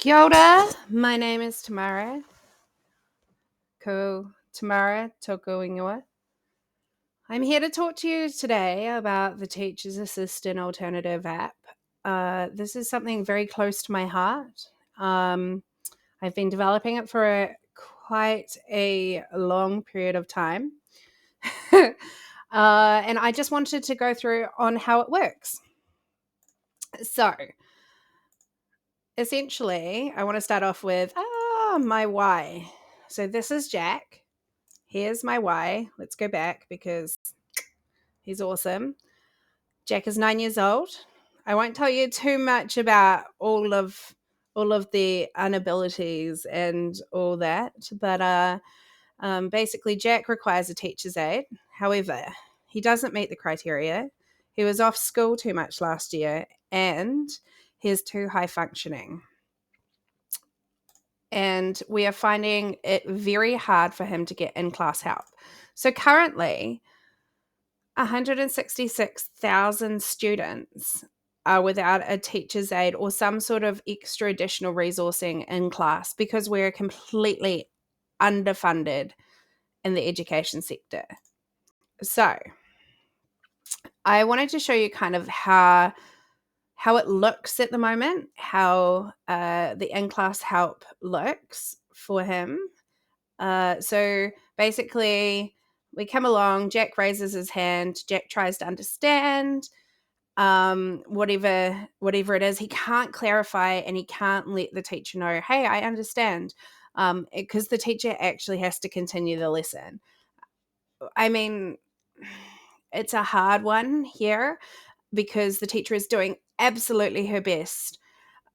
Kia ora, my name is Tamara. Ko Tamara Toko Ingoa. I'm here to talk to you today about the Teacher's Assistant Alternative app. This is something very close to my heart. I've been developing it for quite a long period of time. And I just wanted to go through on how it works. So, essentially, I want to start off with my why. So this is Jack. Here's my why. Let's go back because he's awesome. Jack is 9 years old. I won't tell you too much about all of the inabilities and all that, but basically Jack requires a teacher's aide. However, he doesn't meet the criteria. He was off school too much last year and he's too high functioning. And we are finding it very hard for him to get in-class help. So currently, 166,000 students are without a teacher's aide or some sort of extra additional resourcing in class because we're completely underfunded in the education sector. So I wanted to show you kind of how it looks at the moment, how the in-class help looks for him. So basically, we come along, Jack raises his hand, Jack tries to understand whatever it is. He can't clarify and he can't let the teacher know, hey, I understand, because the teacher actually has to continue the lesson. I mean, it's a hard one here because the teacher is doing absolutely her best.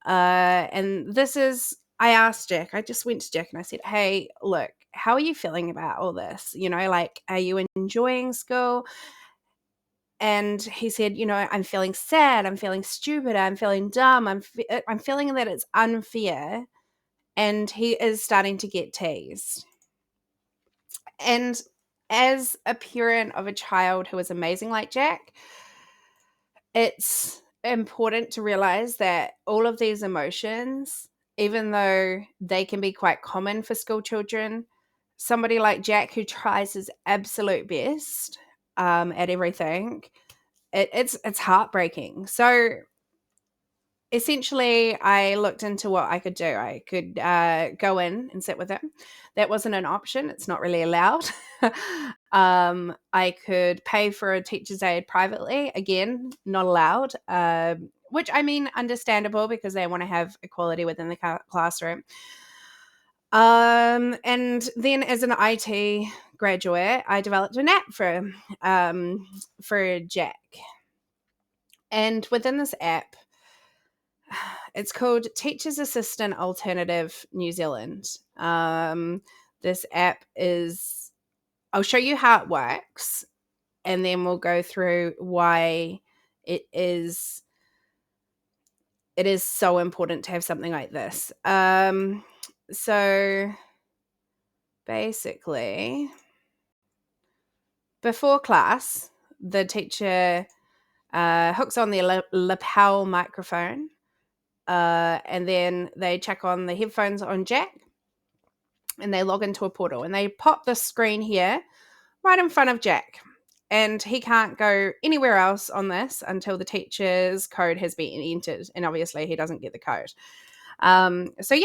And this is, I asked Jack, I just went to Jack and I said, hey, look, how are you feeling about all this? You know, like, are you enjoying school? And he said, you know, I'm feeling sad. I'm feeling stupid. I'm feeling dumb. I'm feeling that it's unfair. And he is starting to get teased. And as a parent of a child who is amazing like Jack, it's important to realize that all of these emotions, even though they can be quite common for school children, somebody like Jack who tries his absolute best at everything, it's heartbreaking. So essentially, I looked into what I could do. I could go in and sit with him. That wasn't an option. It's not really allowed. I could pay for a teacher's aide privately. Again, not allowed. Which, I mean, understandable because they want to have equality within the classroom. And then as an IT graduate, I developed an app for Jack. And within this app, it's called Teacher's Assistant Alternative New Zealand. This app is, I'll show you how it works, and then we'll go through why it is so important to have something like this. So basically, before class, the teacher hooks on the lapel microphone, and then they check on the headphones on Jack, and they log into a portal, and they pop the screen here right in front of Jack. And he can't go anywhere else on this until the teacher's code has been entered. And obviously he doesn't get the code. So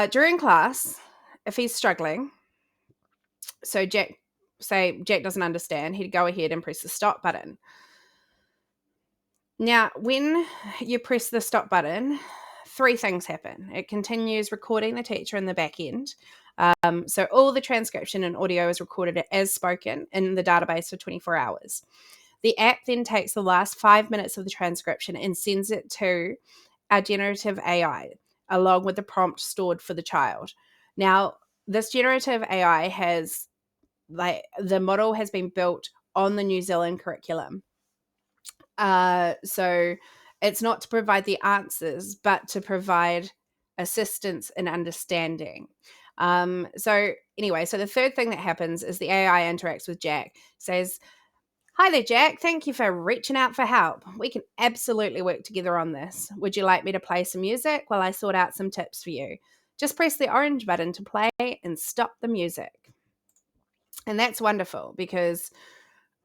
during class, if he's struggling, so Jack doesn't understand, he'd go ahead and press the stop button. Now, when you press the stop button, 3 things happen. It continues recording the teacher in the back end. So all the transcription and audio is recorded as spoken in the database for 24 hours. The app then takes the last 5 minutes of the transcription and sends it to our generative AI, along with the prompt stored for the child. Now, this generative AI has, the model has been built on the New Zealand curriculum. So it's not to provide the answers, but to provide assistance and understanding. So anyway, so the third thing that happens is the AI interacts with Jack, says, Hi there, Jack. Thank you for reaching out for help. We can absolutely work together on this. Would you like me to play some music while I sort out some tips for you? Just press the orange button to play and stop the music. And that's wonderful because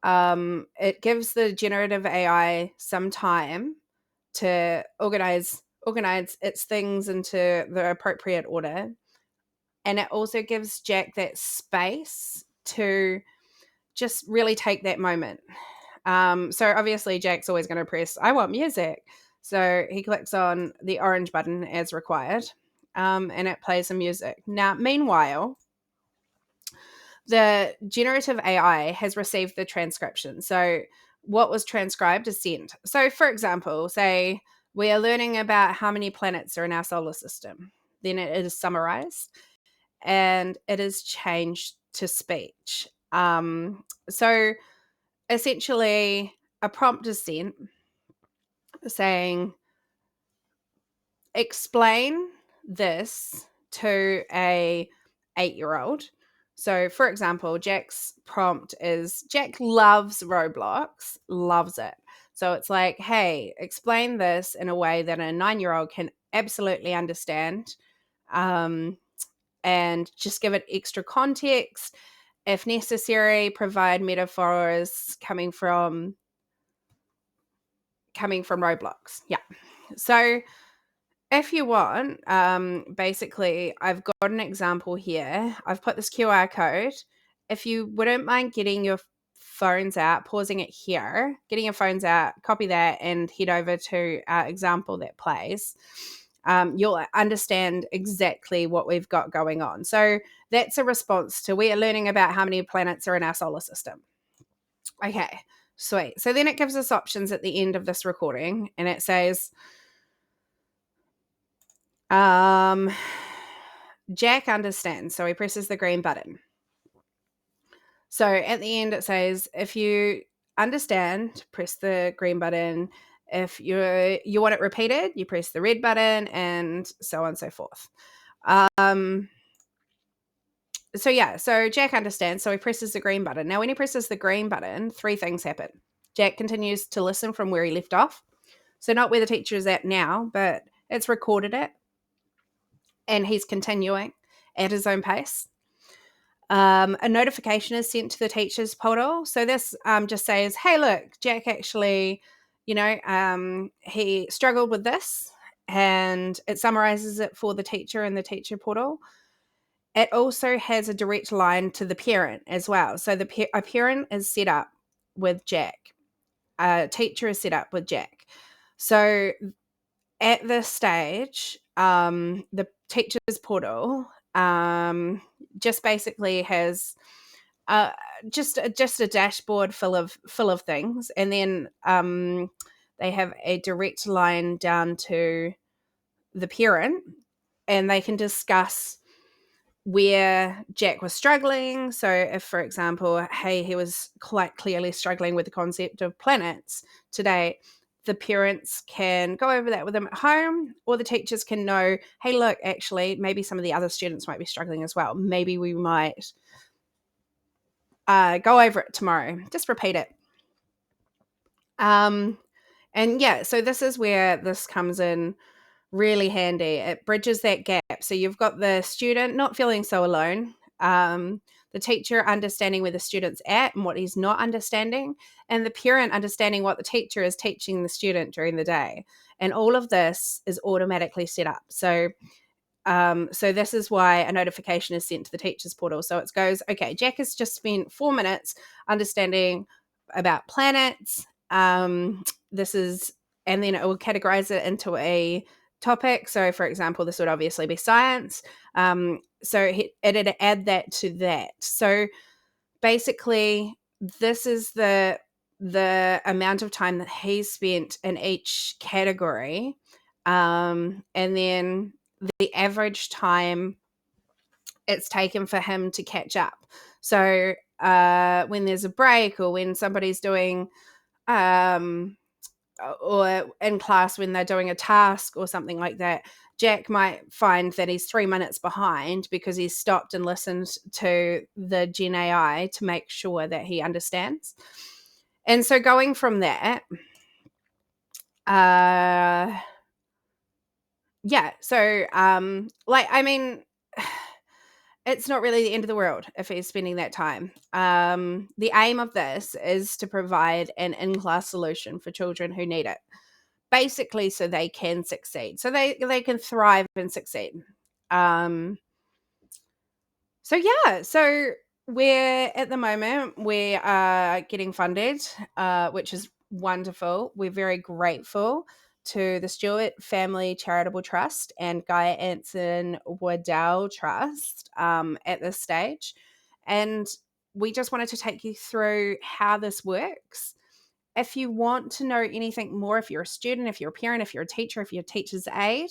it gives the generative AI some time to organize its things into the appropriate order. And it also gives Jack that space to just really take that moment. So obviously Jack's always going to press, I want music. So he clicks on the orange button as required, and it plays some music. Now, meanwhile, the generative AI has received the transcription. So what was transcribed is sent. So for example, say we are learning about how many planets are in our solar system. Then it is summarized and it is changed to speech. So essentially, a prompt is sent saying, explain this to a 8-year-old. So, for example, Jack's prompt is Jack loves Roblox, loves it. So it's like, hey, explain this in a way that a 9-year-old can absolutely understand, and just give it extra context. If necessary, provide metaphors coming from Roblox. Yeah. So if you want, basically, I've got an example here. I've put this QR code. If you wouldn't mind getting your phones out, pausing it here, getting your phones out, copy that, and head over to our example that plays, you'll understand exactly what we've got going on. So that's a response to we are learning about how many planets are in our solar system. Okay, sweet. So then it gives us options at the end of this recording, and it says, Jack understands. So he presses the green button. So at the end, it says, if you understand, press the green button. If you want it repeated, you press the red button, and so on and so forth. So Jack understands. So he presses the green button. Now, when he presses the green button, 3 things happen. Jack continues to listen from where he left off. So not where the teacher is at now, but it's recorded it, and he's continuing at his own pace. A notification is sent to the teacher's portal. So this just says, hey, look, Jack actually, he struggled with this, and it summarizes it for the teacher in the teacher portal. It also has a direct line to the parent as well. So a parent is set up with Jack. A teacher is set up with Jack. So at this stage, the teacher's portal just basically has just a dashboard full of things, and then they have a direct line down to the parent, and they can discuss where Jack was struggling. So if, for example, hey, he was quite clearly struggling with the concept of planets today, the parents can go over that with them at home, or the teachers can know, hey, look, actually, maybe some of the other students might be struggling as well. Maybe we might go over it tomorrow. Just repeat it. And yeah, so this is where this comes in really handy. It bridges that gap. So you've got the student not feeling so alone, the teacher understanding where the student's at and what he's not understanding, and the parent understanding what the teacher is teaching the student during the day. And all of this is automatically set up. So this is why a notification is sent to the teacher's portal. So it goes, okay, Jack has just spent 4 minutes understanding about planets. This is, and then it will categorize it into a topic. So, for example, this would obviously be science. So it'd add that to that. So basically, this is the amount of time that he spent in each category, and then the average time it's taken for him to catch up. So when there's a break, or when somebody's doing or in class when they're doing a task or something like that, Jack might find that he's 3 minutes behind because he's stopped and listened to the Gen AI to make sure that he understands. And so going from that, it's not really the end of the world if he's spending that time. The aim of this is to provide an in-class solution for children who need it, basically so they can succeed, so they can thrive and succeed. So we're at the moment we are getting funded, which is wonderful. We're very grateful to the Stewart Family Charitable Trust and Guy Anson Waddell Trust at this stage. And we just wanted to take you through how this works. If you want to know anything more, if you're a student, if you're a parent, if you're a teacher, if you're a teacher's aide,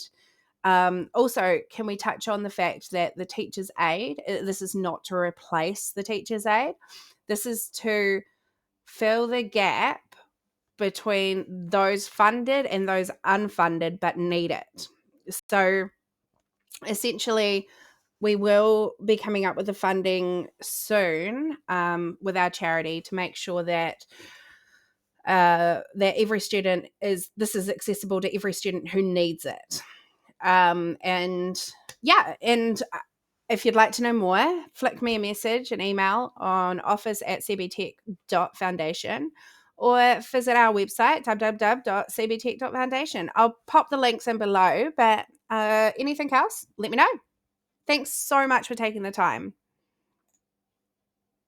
also, can we touch on the fact that the teacher's aide, this is not to replace the teacher's aide. This is to fill the gap between those funded and those unfunded but need it. So essentially, we will be coming up with the funding soon with our charity to make sure that every student this is accessible to every student who needs it. And if you'd like to know more, flick me a message, an email on office@cbtech.foundation, or visit our website, www.cbtech.foundation. I'll pop the links in below, but anything else, let me know. Thanks so much for taking the time.